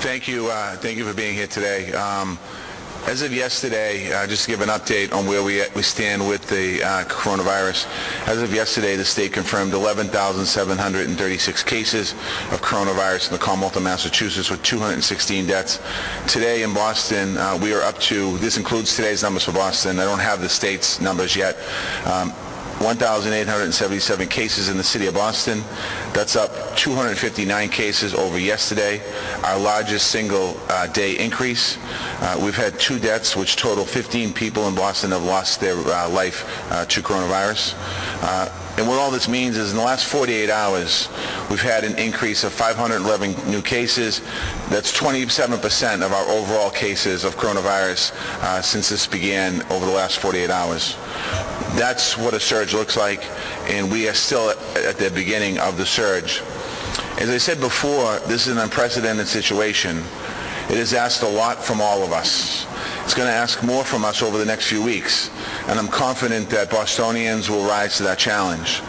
Thank you for being here today. As of yesterday, just to give an update on where we stand with the coronavirus. As of yesterday, the state confirmed 11,736 cases of coronavirus in the Commonwealth of Massachusetts with 216 deaths. Today in Boston, we are up to, this includes today's numbers for Boston. I don't have the state's numbers yet. 1,877 cases in the city of Boston. That's up 259 cases over yesterday, our largest single day increase. We've had 2 deaths, which total 15 people in Boston have lost their life to coronavirus. And what all this means is in the last 48 hours, we've had an increase of 511 new cases. That's 27% of our overall cases of coronavirus since this began over the last 48 hours. That's what a surge looks like, and we are still at the beginning of the surge. As I said before, this is an unprecedented situation. It has asked a lot from all of us. It's going to ask more from us over the next few weeks, and I'm confident that Bostonians will rise to that challenge.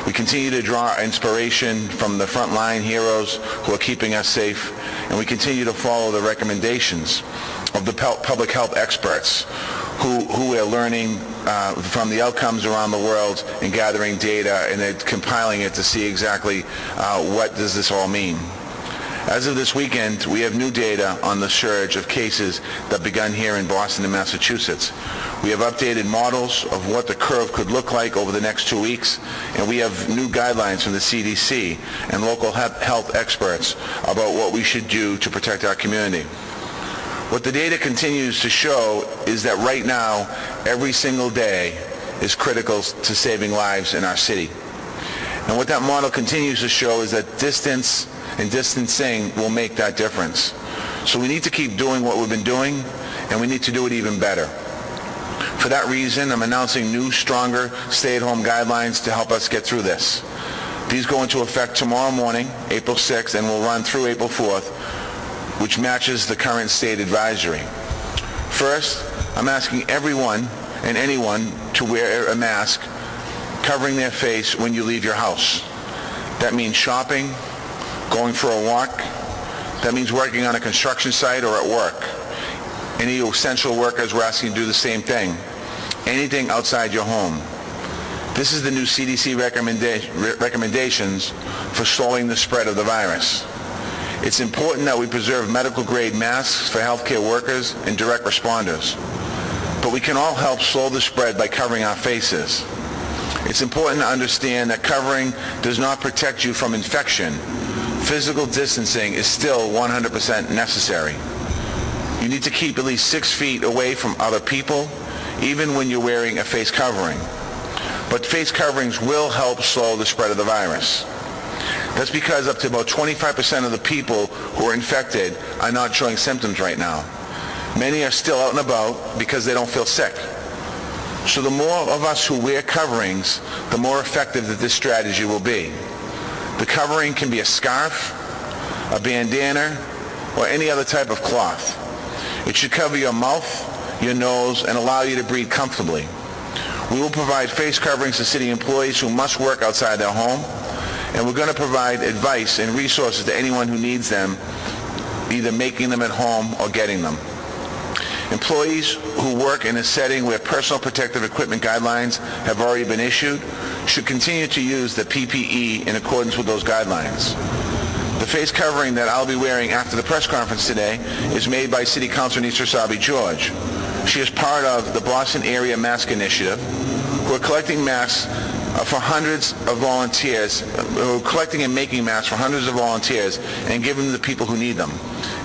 We continue to draw our inspiration from the frontline heroes who are keeping us safe, and we continue to follow the recommendations of the public health experts who are learning from the outcomes around the world and gathering data, and they're compiling it to see exactly what does this all mean. As of this weekend, we have new data on the surge of cases that begun here in Boston and Massachusetts. We have updated models of what the curve could look like over the next 2 weeks, and we have new guidelines from the CDC and local health experts about what we should do to protect our community. What the data continues to show is that right now, every single day is critical to saving lives in our city. And what that model continues to show is that distance and distancing will make that difference. So we need to keep doing what we've been doing, and we need to do it even better. For that reason, I'm announcing new, stronger stay-at-home guidelines to help us get through this. These go into effect tomorrow morning, April 6th, and will run through April 4th, which matches the current state advisory. First, I'm asking everyone and anyone to wear a mask covering their face when you leave your house. That means shopping, going for a walk. That means working on a construction site or at work. Any essential workers, we're asking you to do the same thing. Anything outside your home. This is the new CDC recommendations for slowing the spread of the virus. It's important that we preserve medical-grade masks for healthcare workers and direct responders. But we can all help slow the spread by covering our faces. It's important to understand that covering does not protect you from infection. Physical distancing is still 100% necessary. You need to keep at least 6 feet away from other people, even when you're wearing a face covering. But face coverings will help slow the spread of the virus. That's because up to about 25% of the people who are infected are not showing symptoms right now. Many are still out and about because they don't feel sick. So the more of us who wear coverings, the more effective that this strategy will be. The covering can be a scarf, a bandana, or any other type of cloth. It should cover your mouth, your nose, and allow you to breathe comfortably. We will provide face coverings to city employees who must work outside their home, and we're going to provide advice and resources to anyone who needs them, either making them at home or getting them. Employees who work in a setting where personal protective equipment guidelines have already been issued should continue to use the PPE in accordance with those guidelines. The face covering that I'll be wearing after the press conference today is made by City Councilor Nisra George. She is part of the Boston Area Mask Initiative, who are collecting masks for hundreds of volunteers, who are collecting and making masks for hundreds of volunteers and giving them to people who need them,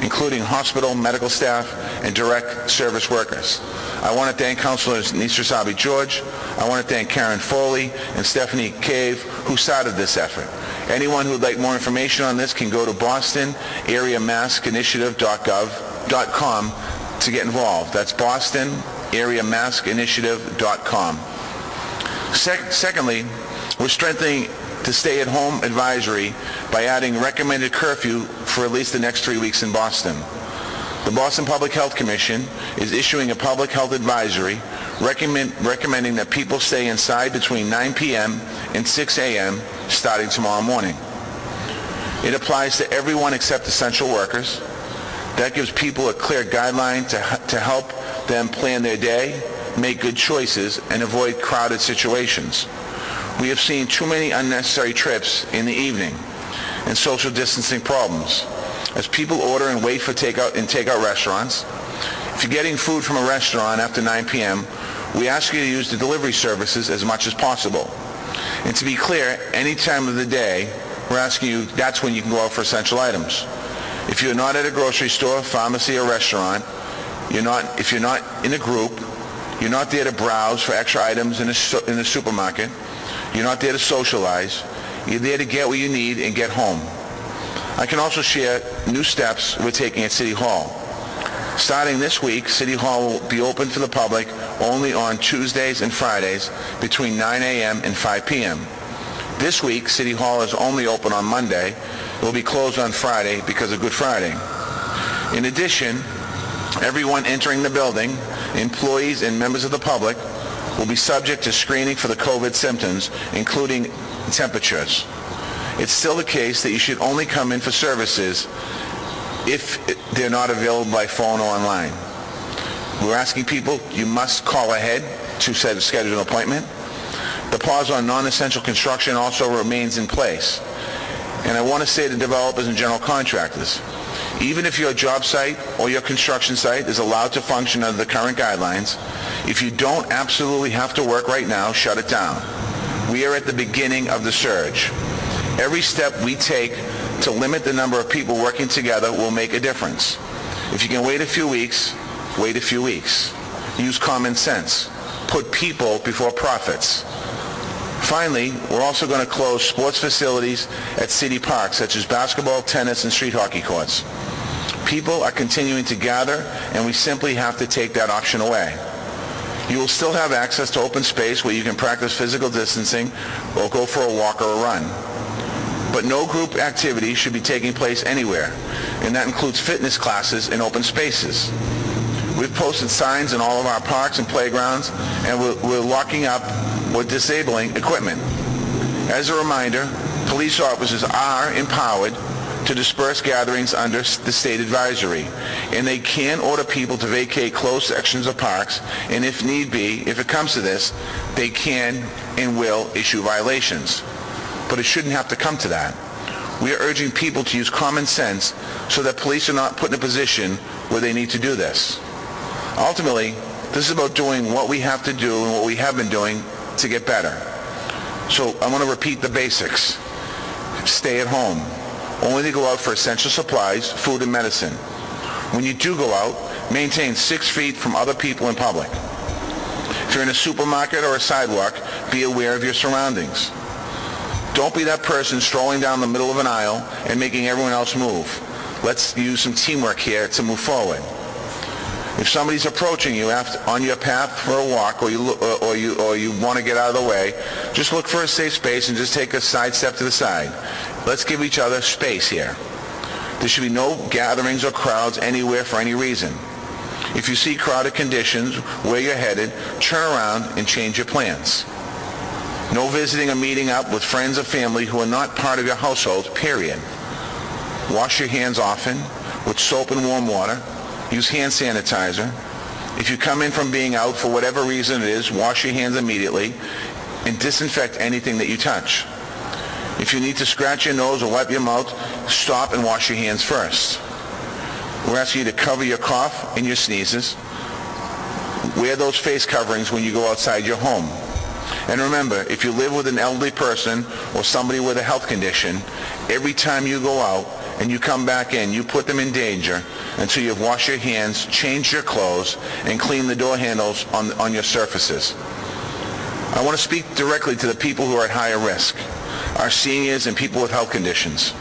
including hospital, medical staff, and direct service workers. I want to thank Councilors Nisra George, I want to thank Karen Foley and Stephanie Cave, who started this effort. Anyone who would like more information on this can go to bostonareamaskinitiative.com to get involved. That's bostonareamaskinitiative.com. Secondly, we're strengthening the stay-at-home advisory by adding recommended curfew for at least the next 3 weeks in Boston. The Boston Public Health Commission is issuing a public health advisory recommending that people stay inside between 9 p.m. and 6 a.m. starting tomorrow morning. It applies to everyone except essential workers. That gives people a clear guideline to help them plan their day, make good choices, and avoid crowded situations. We have seen too many unnecessary trips in the evening and social distancing problems as people order and wait for takeout in takeout restaurants. If you're getting food from a restaurant after 9 p.m., we ask you to use the delivery services as much as possible. And to be clear, any time of the day, we're asking you, that's when you can go out for essential items. If you're not at a grocery store, pharmacy, or restaurant, if you're not in a group, you're not there to browse for extra items in the supermarket, you're not there to socialize, you're there to get what you need and get home. I can also share new steps we're taking at City Hall. Starting this week, City Hall will be open for the public only on Tuesdays and Fridays between 9 a.m. and 5 p.m. This week, City Hall is only open on Monday. It will be closed on Friday because of Good Friday. In addition, everyone entering the building, employees and members of the public, will be subject to screening for the COVID symptoms, including temperatures. It's still the case that you should only come in for services if they're not available by phone or online. We're asking people, you must call ahead to schedule an appointment. The pause on non-essential construction also remains in place. And I want to say to developers and general contractors, even if your job site or your construction site is allowed to function under the current guidelines, if you don't absolutely have to work right now, shut it down. We are at the beginning of the surge. Every step we take to limit the number of people working together will make a difference. If you can wait a few weeks, wait a few weeks. Use common sense. Put people before profits. Finally, we're also going to close sports facilities at city parks, such as basketball, tennis, and street hockey courts. People are continuing to gather, and we simply have to take that option away. You will still have access to open space where you can practice physical distancing or go for a walk or a run. But no group activity should be taking place anywhere, and that includes fitness classes in open spaces. We've posted signs in all of our parks and playgrounds, and we're locking up or disabling equipment. As a reminder, police officers are empowered to disperse gatherings under the state advisory, and they can order people to vacate closed sections of parks, and if need be, if it comes to this, they can and will issue violations. But it shouldn't have to come to that. We are urging people to use common sense so that police are not put in a position where they need to do this. Ultimately, this is about doing what we have to do and what we have been doing to get better. So I want to repeat the basics. Stay at home. Only to go out for essential supplies, food, and medicine. When you do go out, maintain 6 feet from other people in public. If you're in a supermarket or a sidewalk, be aware of your surroundings. Don't be that person strolling down the middle of an aisle and making everyone else move. Let's use some teamwork here to move forward. If somebody's approaching you on your path for a walk, or you want to get out of the way, just look for a safe space and just take a side step to the side. Let's give each other space here. There should be no gatherings or crowds anywhere for any reason. If you see crowded conditions where you're headed, turn around and change your plans. No visiting or meeting up with friends or family who are not part of your household, period. Wash your hands often with soap and warm water. Use hand sanitizer. If you come in from being out for whatever reason it is, wash your hands immediately and disinfect anything that you touch. If you need to scratch your nose or wipe your mouth, stop and wash your hands first. We're asking you to cover your cough and your sneezes. Wear those face coverings when you go outside your home. And remember, if you live with an elderly person or somebody with a health condition, every time you go out and you come back in, you put them in danger until you've washed your hands, changed your clothes, and cleaned the door handles on your surfaces. I want to speak directly to the people who are at higher risk, our seniors and people with health conditions.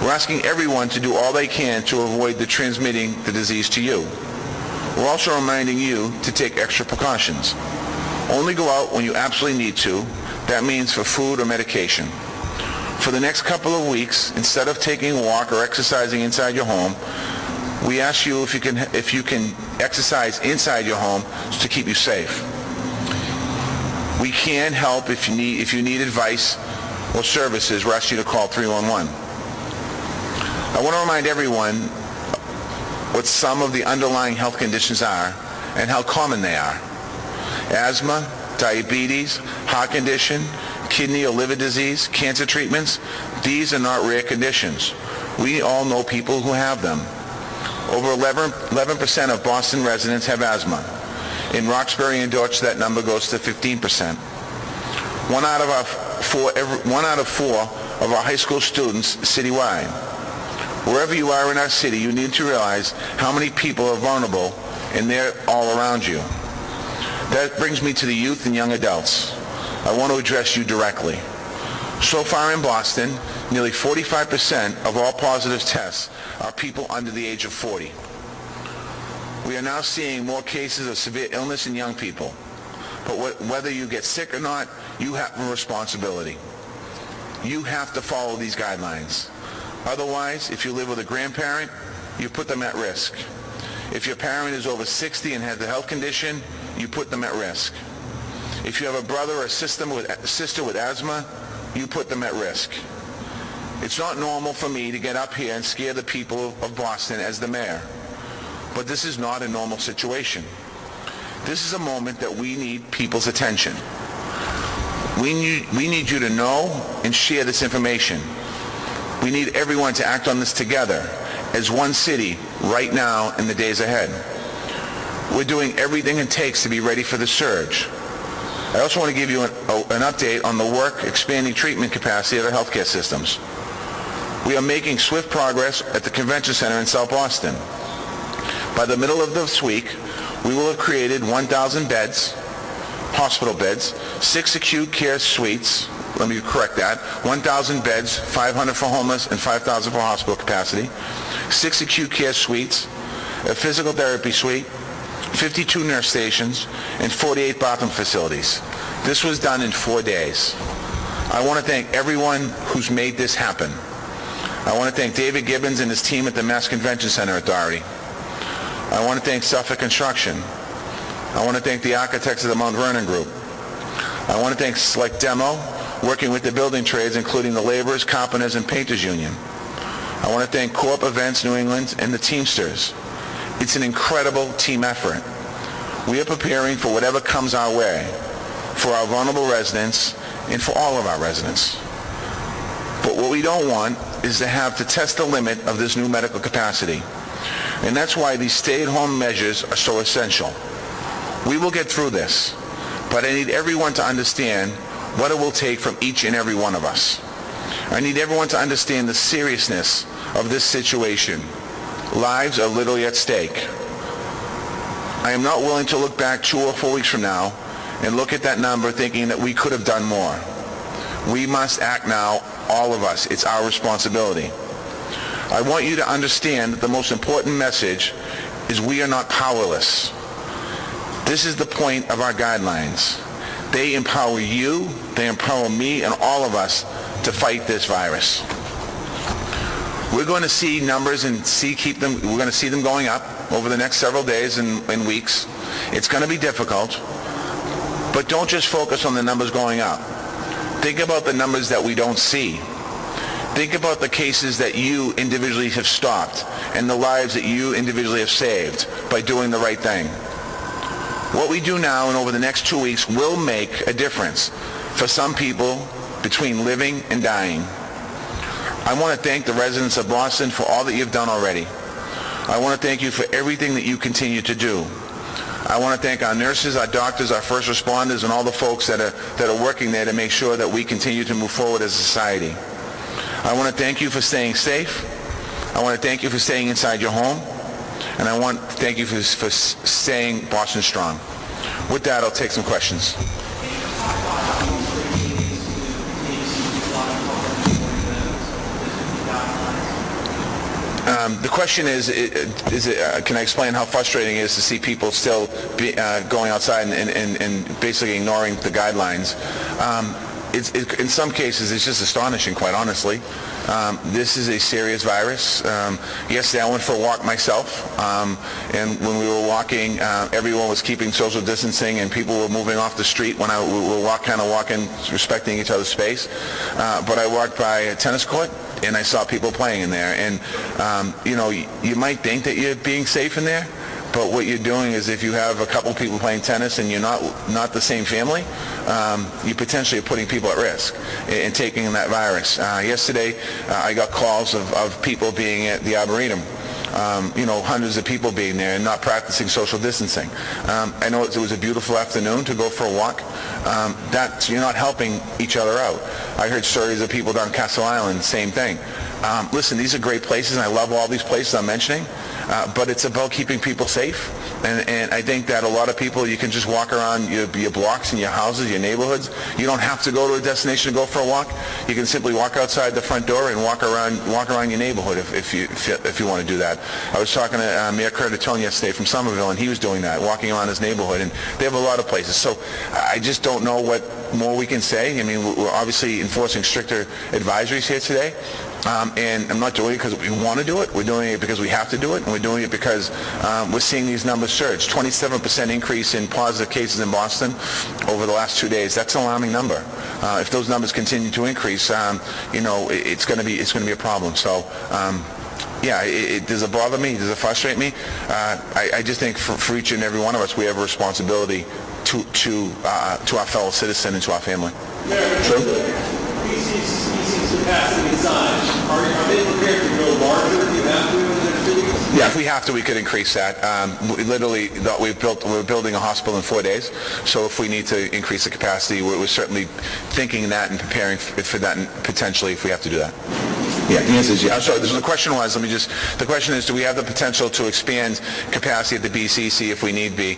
We're asking everyone to do all they can to avoid transmitting the disease to you. We're also reminding you to take extra precautions. Only go out when you absolutely need to. That means for food or medication. For the next couple of weeks, instead of taking a walk or exercising inside your home, we ask you if you can exercise inside your home to keep you safe. We can help if you need advice or services. We ask you to call 311. I want to remind everyone what some of the underlying health conditions are and how common they are. Asthma, diabetes, heart condition, kidney or liver disease, cancer treatments, these are not rare conditions. We all know people who have them. Over 11% of Boston residents have asthma. In Roxbury and Dutch, that number goes to 15%. One out of four of our high school students citywide. Wherever you are in our city, you need to realize how many people are vulnerable, and they're all around you. That brings me to the youth and young adults. I want to address you directly. So far in Boston, nearly 45% of all positive tests are people under the age of 40. We are now seeing more cases of severe illness in young people. But whether you get sick or not, you have a responsibility. You have to follow these guidelines. Otherwise, if you live with a grandparent, you put them at risk. If your parent is over 60 and has a health condition, you put them at risk. If you have a brother or sister with asthma, you put them at risk. It's not normal for me to get up here and scare the people of Boston as the mayor. But this is not a normal situation. This is a moment that we need people's attention. We need you to know and share this information. We need everyone to act on this together as one city right now in the days ahead. We're doing everything it takes to be ready for the surge. I also want to give you an update on the work expanding treatment capacity of our healthcare systems. We are making swift progress at the Convention Center in South Boston. By the middle of this week, we will have created 1,000 beds, hospital beds, 6 acute care suites, let me correct that, 1,000 beds, 500 for homeless and 5,000 for hospital capacity, 6 acute care suites, a physical therapy suite, 52 nurse stations, and 48 bathroom facilities. This was done in 4 days. I want to thank everyone who's made this happen. I want to thank David Gibbons and his team at the Mass Convention Center Authority. I want to thank Suffolk Construction. I want to thank the architects of the Mount Vernon Group. I want to thank Select Demo, working with the building trades, including the laborers, carpenters, and painters union. I want to thank Corp Events New England and the Teamsters. It's an incredible team effort. We are preparing for whatever comes our way, for our vulnerable residents and for all of our residents. But what we don't want is to have to test the limit of this new medical capacity. And that's why these stay-at-home measures are so essential. We will get through this, but I need everyone to understand what it will take from each and every one of us. I need everyone to understand the seriousness of this situation. Lives are literally at stake. I am not willing to look back 2 or 4 weeks from now and look at that number thinking that we could have done more. We must act now, all of us. It's our responsibility. I want you to understand that the most important message is we are not powerless. This is the point of our guidelines. They empower you, they empower me, and all of us to fight this virus. We're going to see numbers and we're going to see them going up over the next several days and weeks. It's going to be difficult, but don't just focus on the numbers going up. Think about the numbers that we don't see. Think about the cases that you individually have stopped and the lives that you individually have saved by doing the right thing. What we do now and over the next 2 weeks will make a difference for some people between living and dying. I want to thank the residents of Boston for all that you've done already. I want to thank you for everything that you continue to do. I want to thank our nurses, our doctors, our first responders, and all the folks that are working there to make sure that we continue to move forward as a society. I want to thank you for staying safe. I want to thank you for staying inside your home. And I want to thank you for staying Boston strong. With that, I'll take some questions. The question is can I explain how frustrating it is to see people still going outside and basically ignoring the guidelines? In some cases, it's just astonishing, quite honestly. This is a serious virus. Yesterday, I went for a walk myself, and when we were walking, everyone was keeping social distancing, and people were moving off the street we were walking, respecting each other's space. But I walked by a tennis court, and I saw people playing in there. And, you might think that you're being safe in there, but what you're doing is if you have a couple people playing tennis and you're not the same family, you potentially are putting people at risk and taking in that virus. Yesterday, I got calls of people being at the Arboretum. Hundreds of people being there and not practicing social distancing. I know it was a beautiful afternoon to go for a walk. You're not helping each other out. I heard stories of people down Castle Island, same thing. Listen, these are great places, and I love all these places I'm mentioning, but it's about keeping people safe. And I think that a lot of people, you can just walk around your blocks and your houses, your neighborhoods. You don't have to go to a destination to go for a walk. You can simply walk outside the front door and walk around your neighborhood if you want to do that. I was talking to Mayor Curtatone yesterday from Somerville, and he was doing that, walking around his neighborhood, and they have a lot of places. So I just don't know what more we can say. I mean, we're obviously enforcing stricter advisories here today. And I'm not doing it because we want to do it. We're doing it because we have to do it, and we're doing it because we're seeing these numbers surge. 27% increase in positive cases in Boston over the last 2 days. That's an alarming number. If those numbers continue to increase, it's going to be a problem. So. Does it bother me? Does it frustrate me? I just think for each and every one of us, we have a responsibility to our fellow citizen and to our family. True? Capacity and size. Are they prepared to go larger if you have to in the next 2 weeks? Yeah, if we have to, we could increase that. We're building a hospital in 4 days, so if we need to increase the capacity, we're certainly thinking that and preparing for that, and potentially if we have to do that. Yeah, the answer is yes. So the question was, the question is, do we have the potential to expand capacity at the BCEC if we need be?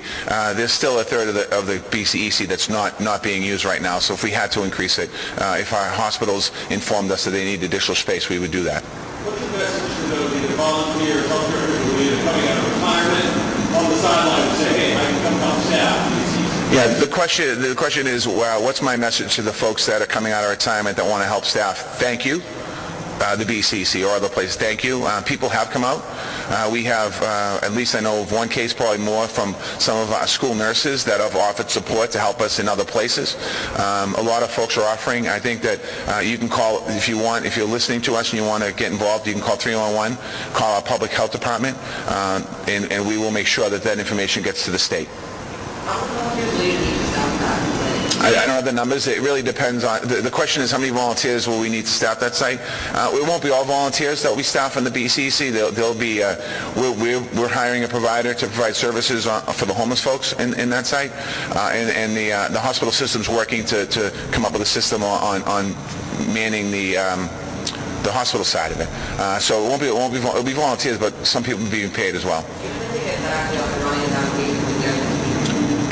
There's still a third of the BCEC that's not being used right now, so if we had to increase it, if our hospitals informed us that they need additional space, we would do that. What's your message to the volunteers, healthcare people who are coming out of retirement on the sideline and say, hey, I can come help staff? Yeah, the question is, what's my message to the folks that are coming out of retirement that want to help staff? Thank you. The BCC or other places. Thank you. People have come out. We have, at least I know of one case, probably more, from some of our school nurses that have offered support to help us in other places. A lot of folks are offering. I think that you can call if you want. If you're listening to us and you want to get involved, you can call 311, call our public health department, and we will make sure that information gets to the state. I don't have the numbers. It really depends on, the question is how many volunteers will we need to staff that site. It won't be all volunteers that we staff in the BCC. There'll be, we're hiring a provider to provide services for the homeless folks in that site, and the hospital system's working to come up with a system on manning the hospital side of it. So it'll be volunteers, but some people will be being paid as well.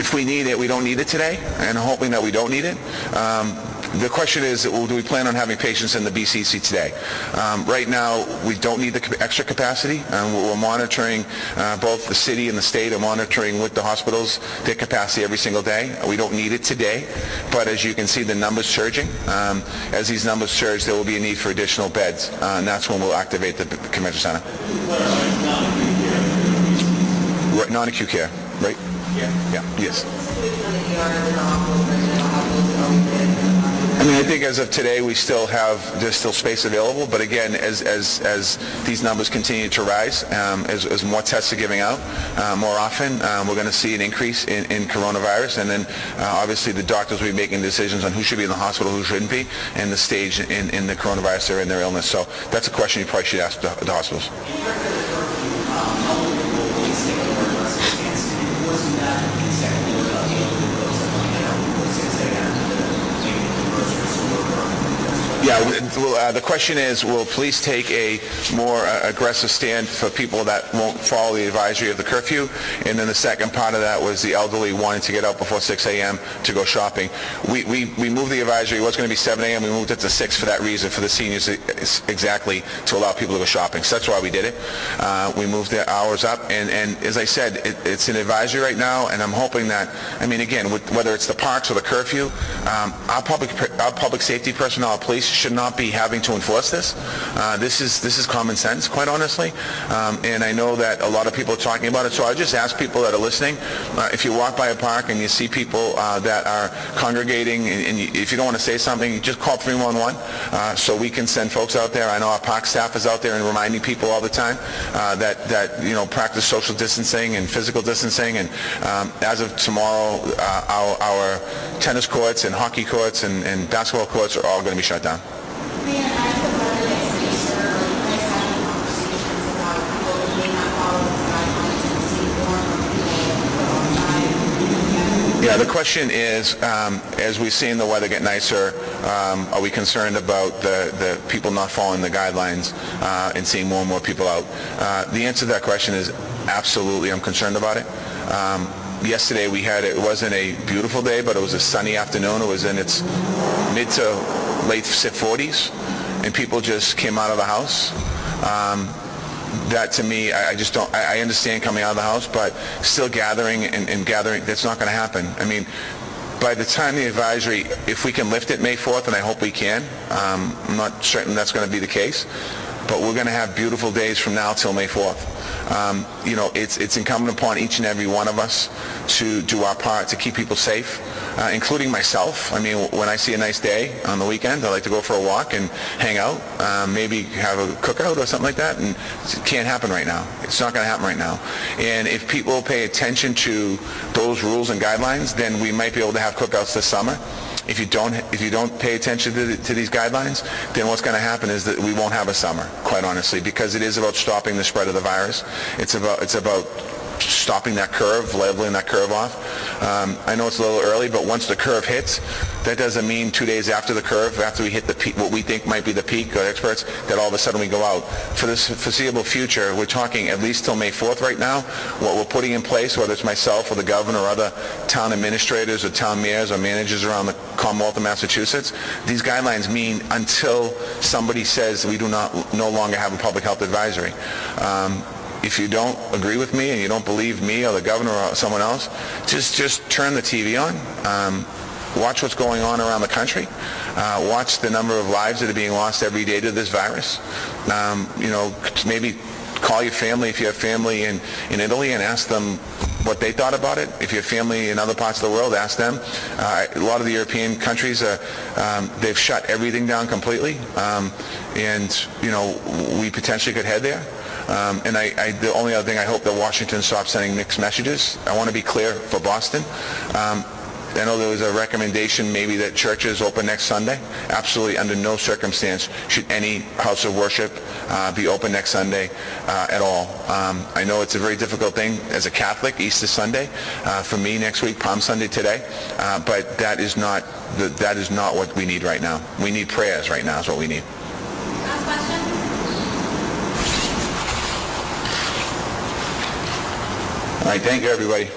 If we need it, we don't need it today, and I'm hoping that we don't need it. The question is, do we plan on having patients in the BCC today? Right now, we don't need the extra capacity. We're monitoring, both the city and the state are monitoring with the hospitals their capacity every single day. We don't need it today, but as you can see, the numbers surging. As these numbers surge, there will be a need for additional beds, and that's when we'll activate the convention center. Non-acute care, right? Yeah. Yes. I mean, I think as of today, there's still space available, but again, as these numbers continue to rise, as more tests are giving out more often, we're going to see an increase in coronavirus, and then obviously the doctors will be making decisions on who should be in the hospital, who shouldn't be, and the stage in the coronavirus or in their illness. So that's a question you probably should ask the hospitals. Yeah, the question is, will police take a more aggressive stand for people that won't follow the advisory of the curfew? And then the second part of that was the elderly wanting to get out before 6 a.m. to go shopping. We moved the advisory. It was going to be 7 a.m. We moved it to 6 for that reason, for the seniors exactly, to allow people to go shopping. So that's why we did it. We moved the hours up. And as I said, it's an advisory right now, and I'm hoping that, again, whether it's the parks or the curfew, our public safety personnel, our police, should not be having to enforce this. This is common sense, quite honestly. And I know that a lot of people are talking about it, so I just ask people that are listening, if you walk by a park and you see people that are congregating, and if you don't want to say something, you just call 311 so we can send folks out there. I know our park staff is out there and reminding people all the time that practice social distancing and physical distancing. And as of tomorrow, our tennis courts and hockey courts and basketball courts are all going to be shut down. Yeah, the question is, as we've seen the weather get nicer, are we concerned about the people not following the guidelines and seeing more and more people out? The answer to that question is absolutely, I'm concerned about it. Yesterday it wasn't a beautiful day, but it was a sunny afternoon. It was in its mid to late 40s, and people just came out of the house. That to me, I understand coming out of the house, but still gathering and gathering, that's not going to happen. I mean, by the time the advisory, if we can lift it May 4th, and I hope we can, I'm not certain that's going to be the case, but we're going to have beautiful days from now till May 4th. It's incumbent upon each and every one of us to do our part to keep people safe, including myself. I mean, when I see a nice day on the weekend, I like to go for a walk and hang out, maybe have a cookout or something like that, and it can't happen right now. It's not going to happen right now. And if people pay attention to those rules and guidelines, then we might be able to have cookouts this summer. If you don't pay attention to these guidelines, then what's going to happen is that we won't have a summer, quite honestly, because it is about stopping the spread of the virus. It's about stopping that curve, leveling that curve off. I know it's a little early, but once the curve hits, that doesn't mean 2 days after the curve, after we hit the peak, what we think might be the peak, experts, that all of a sudden we go out. For this foreseeable future, we're talking at least till May 4th right now. What we're putting in place, whether it's myself or the governor or other town administrators or town mayors or managers around the Commonwealth of Massachusetts, these guidelines mean until somebody says we no longer have a public health advisory. If you don't agree with me and you don't believe me or the governor or someone else, just turn the TV on. Watch what's going on around the country. Watch the number of lives that are being lost every day to this virus. Maybe call your family if you have family in Italy and ask them what they thought about it. If you have family in other parts of the world, ask them. A lot of the European countries, they've shut everything down completely, and we potentially could head there. And the only other thing, I hope that Washington stops sending mixed messages. I want to be clear for Boston. I know there was a recommendation maybe that churches open next Sunday. Absolutely, under no circumstance should any house of worship be open next Sunday at all. I know it's a very difficult thing as a Catholic, Easter Sunday. For me, next week, Palm Sunday today. But that is not what we need right now. We need prayers right now is what we need. Last question. All right, thank you, everybody.